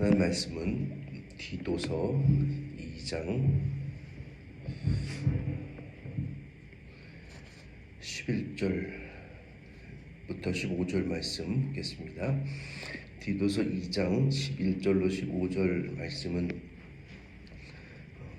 하나님 말씀은 디도서 2장 11절부터 15절 말씀 보겠습니다. 디도서 2장 11절로 15절 말씀은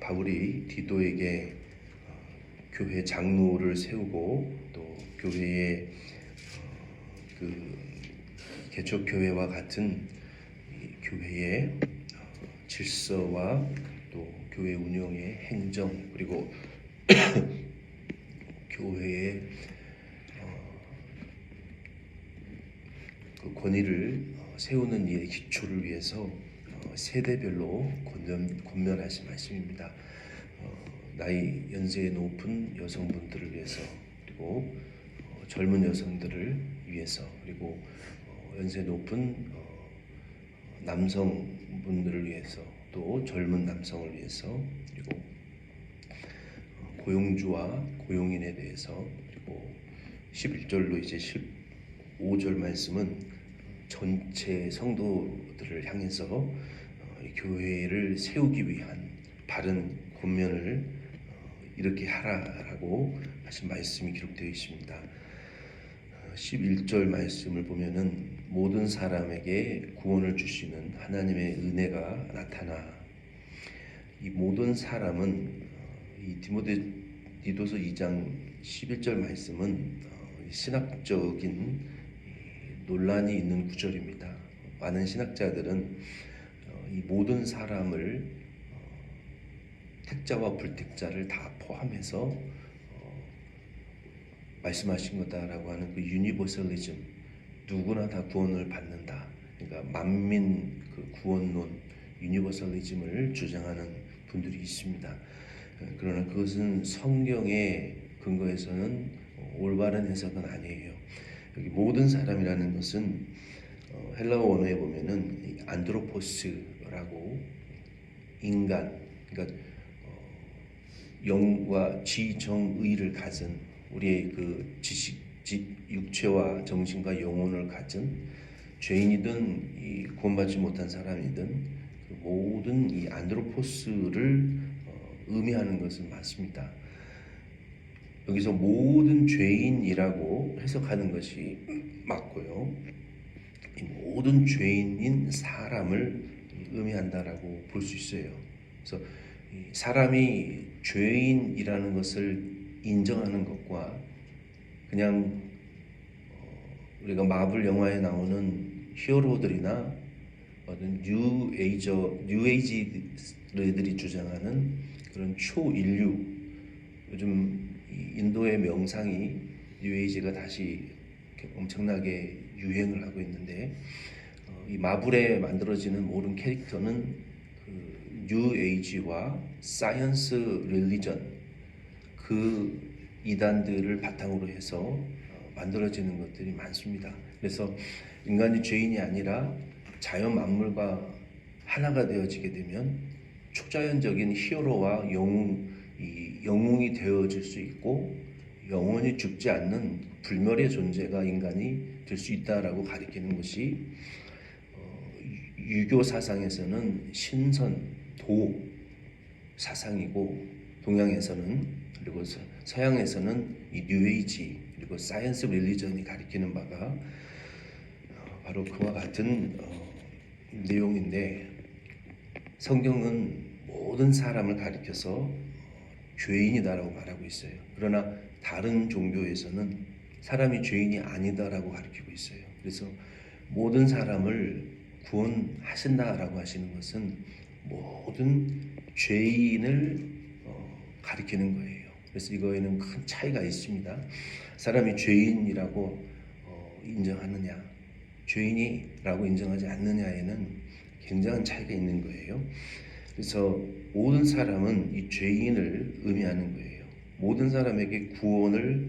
바울이 디도에게 교회 장로를 세우고 또 교회의 그 개척교회와 같은 교회의 질서와 또 교회 운영의 행정 그리고 교회의 그 권위를 세우는 이의 기초를 위해서 세대별로 권면하신 말씀입니다. 나이 연세의 높은 여성분들을 위해서 그리고 젊은 여성들을 위해서 그리고 연세 높은 남성분들을 위해서 또 젊은 남성을 위해서 그리고 고용주와 고용인에 대해서 그리고 11절로 이제 15절 말씀은 전체 성도들을 향해서 교회를 세우기 위한 바른 권면을 이렇게 하라라고 하신 말씀이 기록되어 있습니다. 11절 말씀을 보면은 모든 사람에게 구원을 주시는 하나님의 은혜가 나타나 이 모든 사람은 이 디도서 2장 11절 말씀은 신학적인 논란이 있는 구절입니다. 많은 신학자들은 이 모든 사람을 택자와 불택자를 다 포함해서 말씀하신 거다라고 하는 그 유니버설리즘, 누구나 다 구원을 받는다. 그러니까 만민 그 구원론, 유니버설리즘을 주장하는 분들이 있습니다. 그러나 그것은 성경의 근거에서는 올바른 해석은 아니에요. 여기 모든 사람이라는 것은 헬라어 원어에 보면은 안드로포스라고 인간, 그러니까 영과 지정의를 가진 우리의 그 육체와 정신과 영혼을 가진 죄인이든 이 구원받지 못한 사람이든 그 모든 이 안드로포스를 의미하는 것은 맞습니다. 여기서 모든 죄인이라고 해석하는 것이 맞고요. 이 모든 죄인인 사람을 의미한다라고 볼 수 있어요. 그래서 사람이 죄인이라는 것을 인정하는 것과 그냥 우리가 마블 영화에 나오는 히어로들이나 어떤 뉴에이지들이 주장하는 그런 초인류, 요즘 인도의 명상이 뉴에이지가 다시 엄청나게 유행을 하고 있는데 이 마블에 만들어지는 모든 캐릭터는 그 뉴에이지와 사이언스 릴리전 그 이단들을 바탕으로 해서 만들어지는 것들이 많습니다. 그래서 인간이 죄인이 아니라 자연 만물과 하나가 되어지게 되면 초자연적인 히어로와 영웅이 되어질 수 있고 영원히 죽지 않는 불멸의 존재가 인간이 될 수 있다라고 가리키는 것이 유교 사상에서는 신선, 도 사상이고 동양에서는 그리고 서양에서는 이 뉴에이지 그리고 사이언스 릴리전이 가리키는 바가 바로 그와 같은 내용인데 성경은 모든 사람을 가리켜서 죄인이다라고 말하고 있어요. 그러나 다른 종교에서는 사람이 죄인이 아니다라고 가리키고 있어요. 그래서 모든 사람을 구원하신다라고 하시는 것은 모든 죄인을 가리키는 거예요. 그래서 이거에는 큰 차이가 있습니다. 사람이 죄인이라고 인정하느냐, 죄인이라고 인정하지 않느냐에는 굉장한 차이가 있는 거예요. 그래서 모든 사람은 이 죄인을 의미하는 거예요. 모든 사람에게 구원을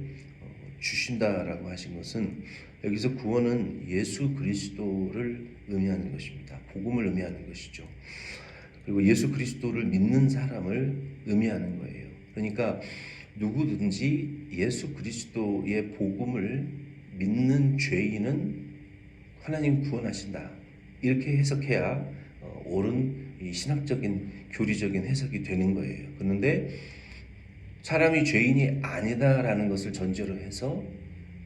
주신다라고 하신 것은 여기서 구원은 예수 그리스도를 의미하는 것입니다. 복음을 의미하는 것이죠. 그리고 예수 그리스도를 믿는 사람을 의미하는 거예요. 그러니까 누구든지 예수 그리스도의 복음을 믿는 죄인은 하나님 구원하신다. 이렇게 해석해야 옳은 이 신학적인 교리적인 해석이 되는 거예요. 그런데 사람이 죄인이 아니다라는 것을 전제로 해서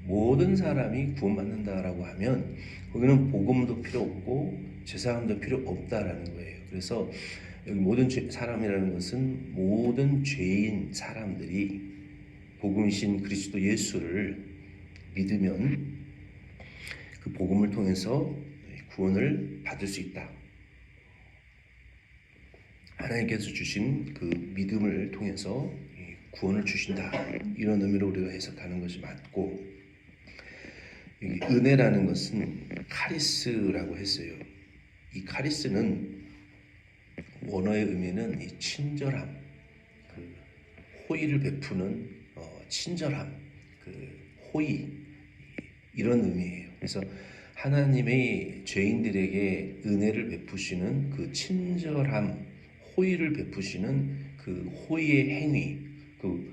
모든 사람이 구원받는다라고 하면 거기는 복음도 필요 없고 제사함도 필요 없다라는 거예요. 그래서 여기 모든 사람이라는 것은 모든 죄인 사람들이 복음이신 그리스도 예수를 믿으면 그 복음을 통해서 구원을 받을 수 있다. 하나님께서 주신 그 믿음을 통해서 구원을 주신다. 이런 의미로 우리가 해석하는 것이 맞고, 여기 은혜라는 것은 카리스라고 했어요. 이 카리스는 원어의 의미는 이 친절함, 그 호의를 베푸는 친절함, 그 호의, 이런 의미예요. 그래서 하나님의 죄인들에게 은혜를 베푸시는 그 친절함, 호의를 베푸시는 그 호의의 행위,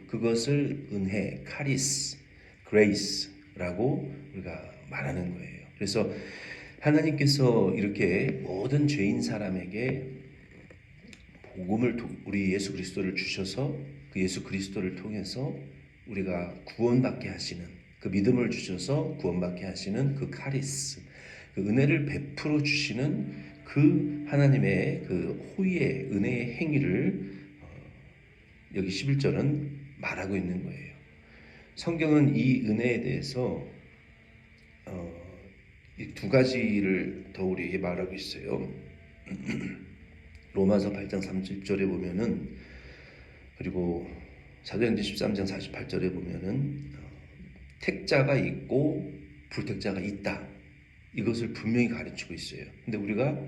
그것을 은혜, 카리스, 그레이스라고 우리가 말하는 거예요. 그래서 하나님께서 이렇게 모든 죄인 사람에게 복음을 우리 예수 그리스도를 주셔서 그 예수 그리스도를 통해서 우리가 구원받게 하시는, 그 믿음을 주셔서 구원받게 하시는 그 카리스, 그 은혜를 베풀어 주시는 그 하나님의 그 호의의 은혜의 행위를 여기 11절은 말하고 있는 거예요. 성경은 이 은혜에 대해서 이 두 가지를 더 우리에게 말하고 있어요. 로마서 8장 30절에 보면은, 그리고 사도행전 13장 48절에 보면은 택자가 있고 불택자가 있다. 이것을 분명히 가르치고 있어요. 근데 우리가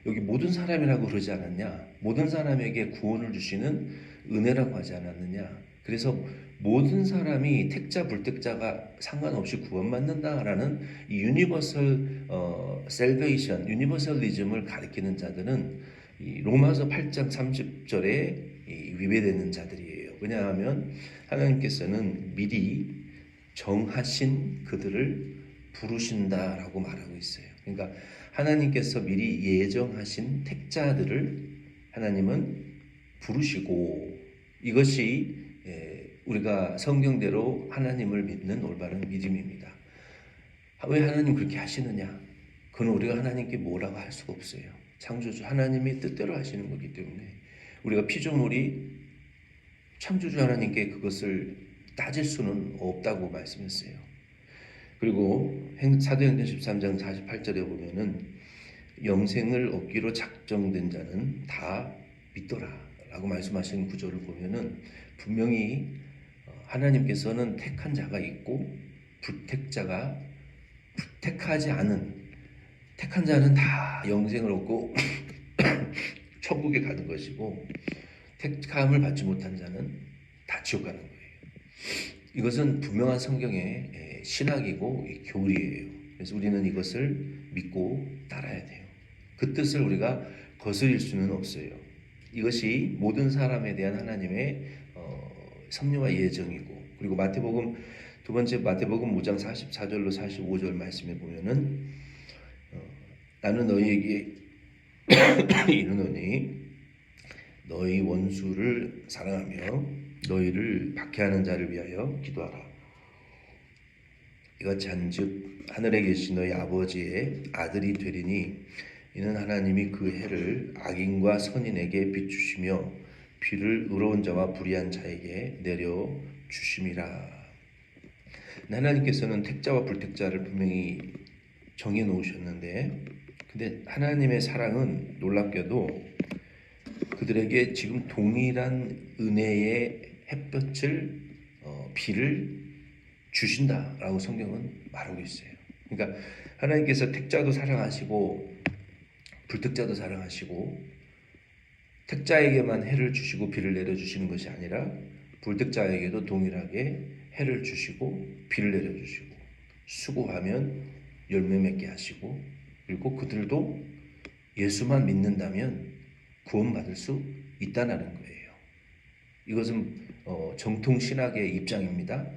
여기 모든 사람이라고 그러지 않았냐? 모든 사람에게 구원을 주시는 은혜라고 하지 않았느냐? 그래서 모든 사람이 택자 불택자가 상관없이 구원받는다라는 이 유니버설 셀베이션, 유니버설리즘을 가리키는 자들은 이 로마서 8장 30절에 위배되는 자들이에요. 왜냐하면 하나님께서는 미리 정하신 그들을 부르신다라고 말하고 있어요. 그러니까 하나님께서 미리 예정하신 택자들을 하나님은 부르시고, 이것이 우리가 성경대로 하나님을 믿는 올바른 믿음입니다. 왜 하나님 그렇게 하시느냐? 그건 우리가 하나님께 뭐라고 할 수가 없어요. 창조주 하나님이 뜻대로 하시는 거기 때문에 우리가 피조물이 창조주 하나님께 그것을 따질 수는 없다고 말씀했어요. 그리고 사도행전 13장 48절에 보면은 영생을 얻기로 작정된 자는 다 믿더라 라고 말씀하시는 구절을 보면은 분명히 하나님께서는 택한 자가 있고 불택자가, 택하지 않은, 택한 자는 다 영생을 얻고 천국에 가는 것이고, 택함을 받지 못한 자는 다 지옥 가는 거예요. 이것은 분명한 성경의 신학이고 교리예요. 그래서 우리는 이것을 믿고 따라야 돼요. 그 뜻을 우리가 거스릴 수는 없어요. 이것이 모든 사람에 대한 하나님의 섭리와 예정이고, 그리고 마태복음 두 번째 마태복음 5장 44절로 45절 말씀에 보면은 나는 너희에게 이르노니 너희 원수를 사랑하며 너희를 박해하는 자를 위하여 기도하라. 이같이 한즉 하늘에 계신 너희 아버지의 아들이 되리니 이는 하나님이 그 해를 악인과 선인에게 비추시며 비를 의로운 자와 불의한 자에게 내려 주심이라. 하나님께서는 택자와 불택자를 분명히 정해 놓으셨는데, 근데 하나님의 사랑은 놀랍게도 그들에게 지금 동일한 은혜의 햇볕을 비를 주신다라고 성경은 말하고 있어요. 그러니까 하나님께서 택자도 사랑하시고 불택자도 사랑하시고, 택자에게만 해를 주시고 비를 내려주시는 것이 아니라 불택자에게도 동일하게 해를 주시고 비를 내려주시고, 수고하면 열매 맺게 하시고, 그리고 그들도 예수만 믿는다면 구원받을 수 있다는 거예요. 이것은 정통신학의 입장입니다.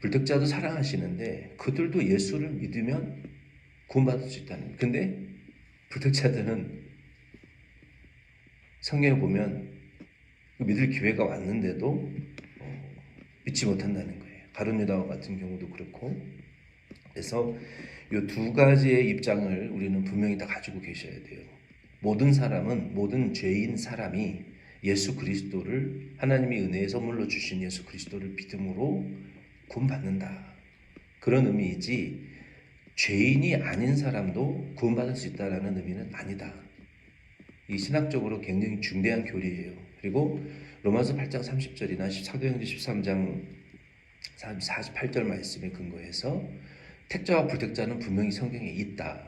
불택자도 사랑하시는데 그들도 예수를 믿으면 구원받을 수 있다는 거예요. 근데 불택자들은 성경에 보면 믿을 기회가 왔는데도 믿지 못한다는 거예요. 가룟 유다와 같은 경우도 그렇고. 그래서 이 두 가지의 입장을 우리는 분명히 다 가지고 계셔야 돼요. 모든 사람은, 모든 죄인 사람이 예수 그리스도를, 하나님이 은혜의 선물로 주신 예수 그리스도를 믿음으로 구원받는다. 그런 의미이지 죄인이 아닌 사람도 구원받을 수 있다는 의미는 아니다. 이 신학적으로 굉장히 중대한 교리예요. 그리고 로마서 8장 30절이나 사도행전 13장 48절 말씀에 근거해서 택자와 불택자는 분명히 성경에 있다.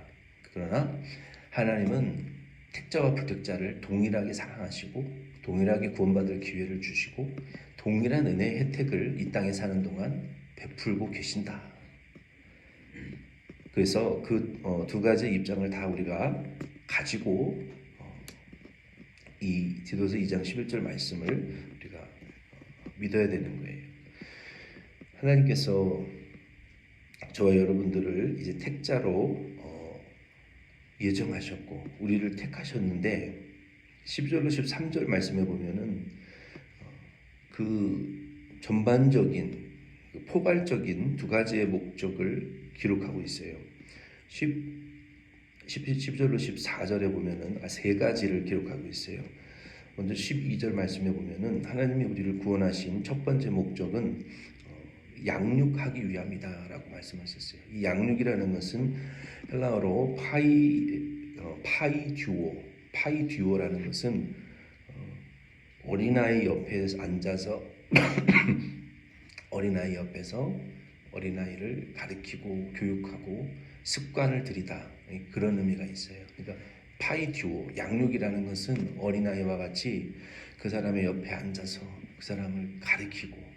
그러나 하나님은 택자와 불택자를 동일하게 사랑하시고 동일하게 구원받을 기회를 주시고 동일한 은혜의 혜택을 이 땅에 사는 동안 베풀고 계신다. 그래서 그 두 가지 입장을 다 우리가 가지고 이 디도서 2장 11절 말씀을 우리가 믿어야 되는 거예요. 하나님께서 저와 여러분들을 이제 택자로 예정하셨고 우리를 택하셨는데 10절로 13절 말씀에 보면은 그 전반적인 포괄적인 두 가지의 목적을 기록하고 있어요. 10절로 14절에 보면은 세 가지를 기록하고 있어요. 먼저 12절 말씀에 보면은 하나님이 우리를 구원하신 첫 번째 목적은 양육하기 위함이다라고 말씀하셨어요. 이 양육이라는 것은 헬라어로 파이듀오라는 것은 어린아이 옆에 앉아서 어린아이 옆에서 어린아이를 가르치고 교육하고 습관을 들이다, 그런 의미가 있어요. 그러니까 파이듀오, 양육이라는 것은 어린아이와 같이 그 사람의 옆에 앉아서 그 사람을 가르치고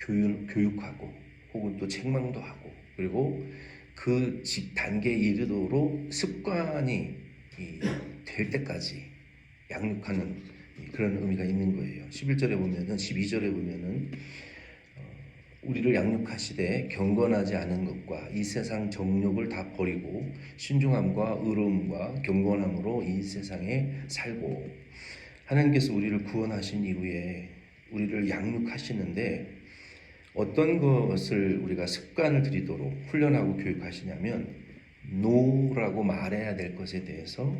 교육하고 혹은 또 책망도 하고 그리고 그 단계에 이르도록 습관이 될 때까지 양육하는 그런 의미가 있는 거예요. 12절에 보면은 우리를 양육하시되 경건하지 않은 것과 이 세상 정욕을 다 버리고 신중함과 의로움과 경건함으로 이 세상에 살고, 하나님께서 우리를 구원하신 이후에 우리를 양육하시는데 어떤 것을 우리가 습관을 들이도록 훈련하고 교육하시냐면 노라고 말해야 될 것에 대해서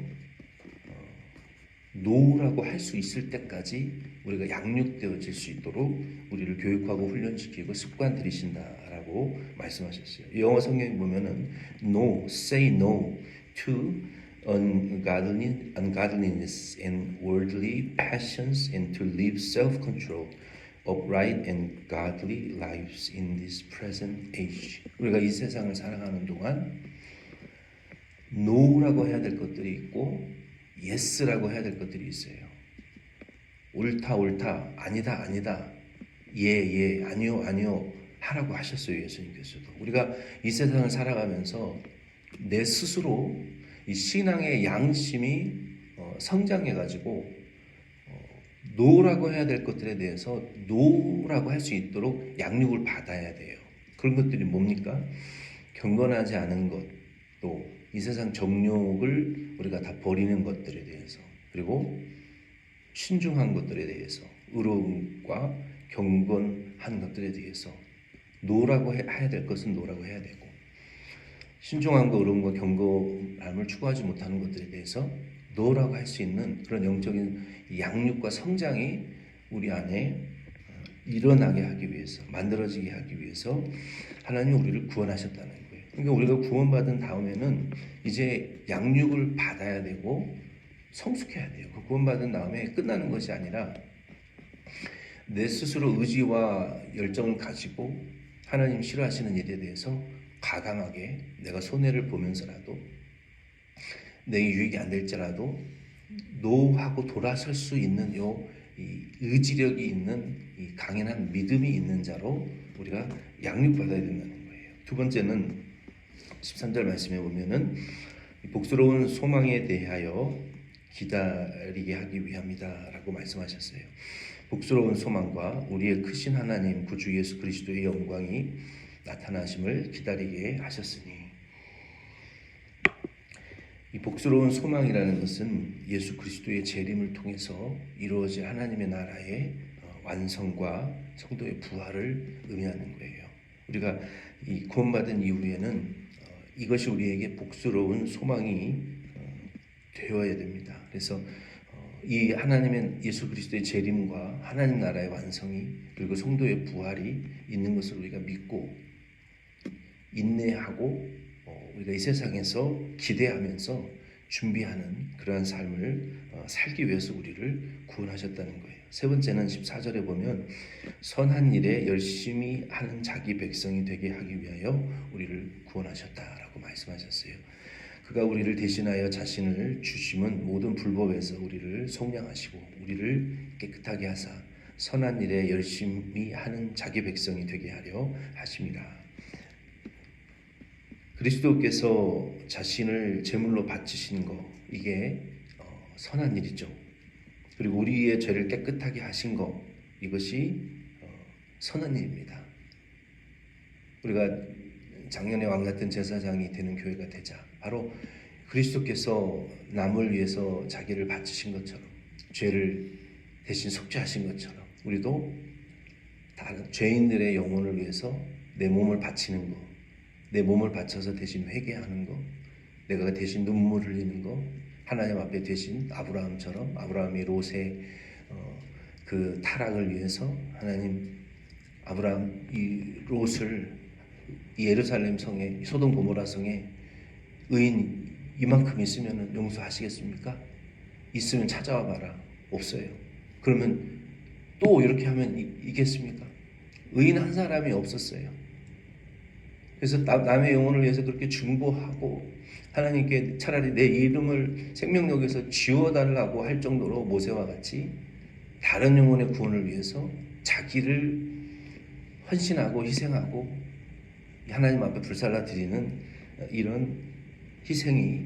노라고 할 수 있을 때까지 우리가 양육되어질 수 있도록 우리를 교육하고 훈련시키고 습관 들이신다라고 말씀하셨어요. 영어 성경에 보면은 no, say no to ungodliness and worldly passions and to live self-controlled, upright and godly lives in this present age. 우리가 이 세상을 살아가는 동안 no라고 해야 될 것들이 있고 yes라고 해야 될 것들이 있어요. 옳다 아니다 예 아니요 하라고 하셨어요. 예수님께서도. 우리가 이 세상을 살아가면서 내 스스로 이 신앙의 양심이 성장해가지고 노라고 해야 될 것들에 대해서 노라고 할 수 있도록 양육을 받아야 돼요. 그런 것들이 뭡니까? 경건하지 않은 것, 또 이 세상 정욕을 우리가 다 버리는 것들에 대해서, 그리고 신중한 것들에 대해서, 의로움과 경건한 것들에 대해서 노라고 해야 될 것은 노라고 해야 되고, 신중함과 의로움과 경건함을 추구하지 못하는 것들에 대해서 노라고 할 수 있는 그런 영적인 양육과 성장이 우리 안에 일어나게 하기 위해서, 만들어지게 하기 위해서 하나님이 우리를 구원하셨다는 거예요. 그러니까 우리가 구원받은 다음에는 이제 양육을 받아야 되고 성숙해야 돼요. 그 구원받은 다음에 끝나는 것이 아니라 내 스스로 의지와 열정을 가지고 하나님 싫어하시는 일에 대해서 가감하게 내가 손해를 보면서라도 내 유익이 안 될지라도 노하고 돌아설 수 있는 이 의지력이 있는 이 강인한 믿음이 있는 자로 우리가 양육받아야 된다는 거예요. 두 번째는 13절 말씀에 보면은 복스러운 소망에 대하여 기다리게 하기 위함이다라고 말씀하셨어요. 복스러운 소망과 우리의 크신 하나님 구주 예수 그리스도의 영광이 나타나심을 기다리게 하셨으니, 이 복스러운 소망이라는 것은 예수 그리스도의 재림을 통해서 이루어질 하나님의 나라의 완성과 성도의 부활을 의미하는 거예요. 우리가 이 구원받은 이후에는 이것이 우리에게 복스러운 소망이 되어야 됩니다. 그래서 이 하나님의 예수 그리스도의 재림과 하나님 나라의 완성이 그리고 성도의 부활이 있는 것을 우리가 믿고 인내하고 우리가 이 세상에서 기대하면서 준비하는 그러한 삶을 살기 위해서 우리를 구원하셨다는 거예요. 세 번째는 14절에 보면 선한 일에 열심히 하는 자기 백성이 되게 하기 위하여 우리를 구원하셨다라고 말씀하셨어요. 그가 우리를 대신하여 자신을 주심은 모든 불법에서 우리를 속량하시고 우리를 깨끗하게 하사 선한 일에 열심히 하는 자기 백성이 되게 하려 하심이라. 그리스도께서 자신을 제물로 바치신 거, 이게 선한 일이죠. 그리고 우리의 죄를 깨끗하게 하신 거, 이것이 선한 일입니다. 우리가 작년에 왕같은 제사장이 되는 교회가 되자 바로 그리스도께서 남을 위해서 자기를 바치신 것처럼, 죄를 대신 속죄하신 것처럼 우리도 다른 죄인들의 영혼을 위해서 내 몸을 바치는 거, 내 몸을 바쳐서 대신 회개하는 거, 내가 대신 눈물 흘리는 거, 하나님 앞에 대신 아브라함처럼 아브라함이 롯의 그 타락을 위해서 하나님 아브라함 이 롯을 이 예루살렘 성에 소돔 고모라 성에 의인 이만큼 있으면 용서하시겠습니까? 있으면 찾아와 봐라. 없어요. 그러면 또 이렇게 하면 이겠습니까? 의인 한 사람이 없었어요. 그래서 남의 영혼을 위해서 그렇게 중보하고 하나님께 차라리 내 이름을 생명력에서 지워달라고 할 정도로 모세와 같이 다른 영혼의 구원을 위해서 자기를 헌신하고 희생하고 하나님 앞에 불살라 드리는 이런 희생이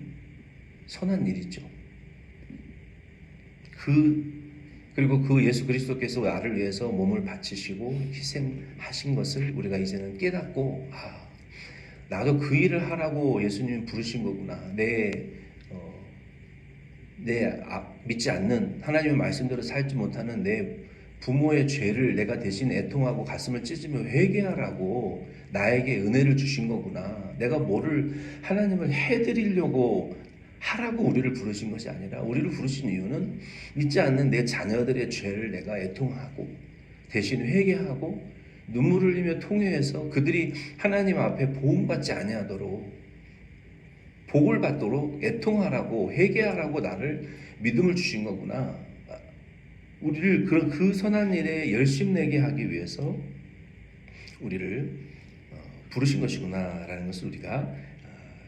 선한 일이죠. 그리고 그 예수 그리스도께서 나를 위해서 몸을 바치시고 희생하신 것을 우리가 이제는 깨닫고 나도 그 일을 하라고 예수님이 부르신 거구나. 믿지 않는 하나님의 말씀대로 살지 못하는 내 부모의 죄를 내가 대신 애통하고 가슴을 찢으며 회개하라고 나에게 은혜를 주신 거구나. 내가 뭐를 하나님을 해드리려고 하라고 우리를 부르신 것이 아니라 우리를 부르신 이유는 믿지 않는 내 자녀들의 죄를 내가 애통하고 대신 회개하고 눈물을 흘리며 통회해서 그들이 하나님 앞에 보응받지 아니하도록 복을 받도록 애통하라고 회개하라고 나를 믿음을 주신 거구나. 우리를 그 선한 일에 열심내게 하기 위해서 우리를 부르신 것이구나라는 것을 우리가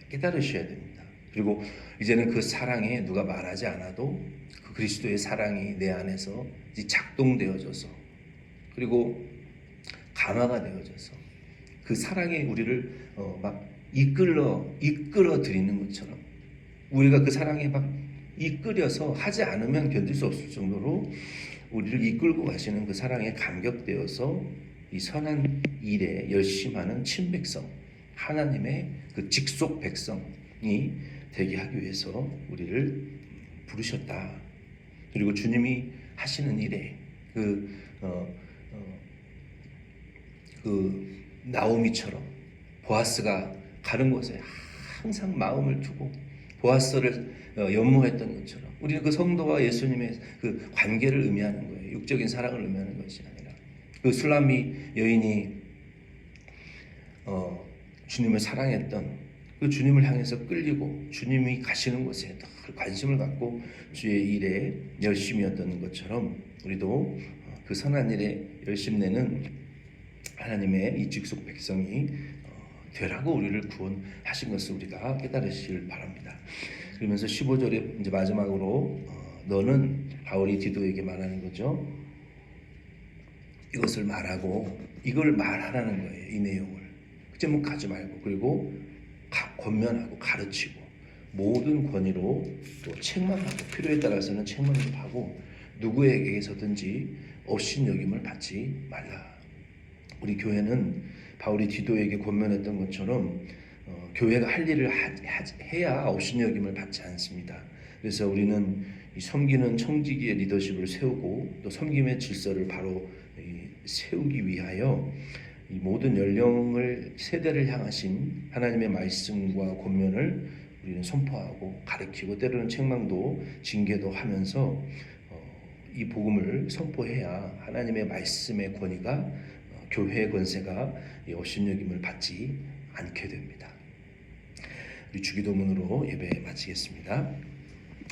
깨달으셔야 됩니다. 그리고 이제는 그 사랑에 누가 말하지 않아도 그 그리스도의 사랑이 내 안에서 작동되어져서 그리고 감화가 되어져서 그 사랑이 우리를 막 이끌어 드리는 것처럼 우리가 그 사랑에 막 이끌려서 하지 않으면 견딜 수 없을 정도로 우리를 이끌고 가시는 그 사랑에 감격되어서 이 선한 일에 열심하는 친백성, 하나님의 그 직속 백성이 되게 하기 위해서 우리를 부르셨다. 그리고 주님이 하시는 일에 나오미처럼 보아스가 가는 곳에 항상 마음을 두고 보아스를 연모했던 것처럼 우리는 그 성도와 예수님의 그 관계를 의미하는 거예요. 육적인 사랑을 의미하는 것이 아니라 그 술람미 여인이 주님을 사랑했던 그 주님을 향해서 끌리고 주님이 가시는 곳에 더 관심을 갖고 주의 일에 열심이었던 것처럼 우리도 그 선한 일에 열심내는 하나님의 이 직속 백성이 되라고 우리를 구원하신 것을 우리가 깨달으시길 바랍니다. 그러면서 15절에 이제 마지막으로 너는 바울이 디도에게 말하는 거죠. 이것을 말하고 이걸 말하라는 거예요. 이 내용을 제목하지 말고 그리고 권면하고 가르치고 모든 권위로 또 책망하고 필요에 따라서는 책망을 하고 누구에게서든지 업신여김을 받지 말라. 우리 교회는 바울이 디도에게 권면했던 것처럼 교회가 할 일을 해야 업신여김을 받지 않습니다. 그래서 우리는 이 섬기는 청지기의 리더십을 세우고 또 섬김의 질서를 바로 세우기 위하여 이 모든 연령을 세대를 향하신 하나님의 말씀과 권면을 우리는 선포하고 가르치고 때로는 책망도 징계도 하면서 이 복음을 선포해야 하나님의 말씀의 권위가 교회의 권세가 업신여김을 받지 않게 됩니다. 우리 주기도문으로 예배 마치겠습니다.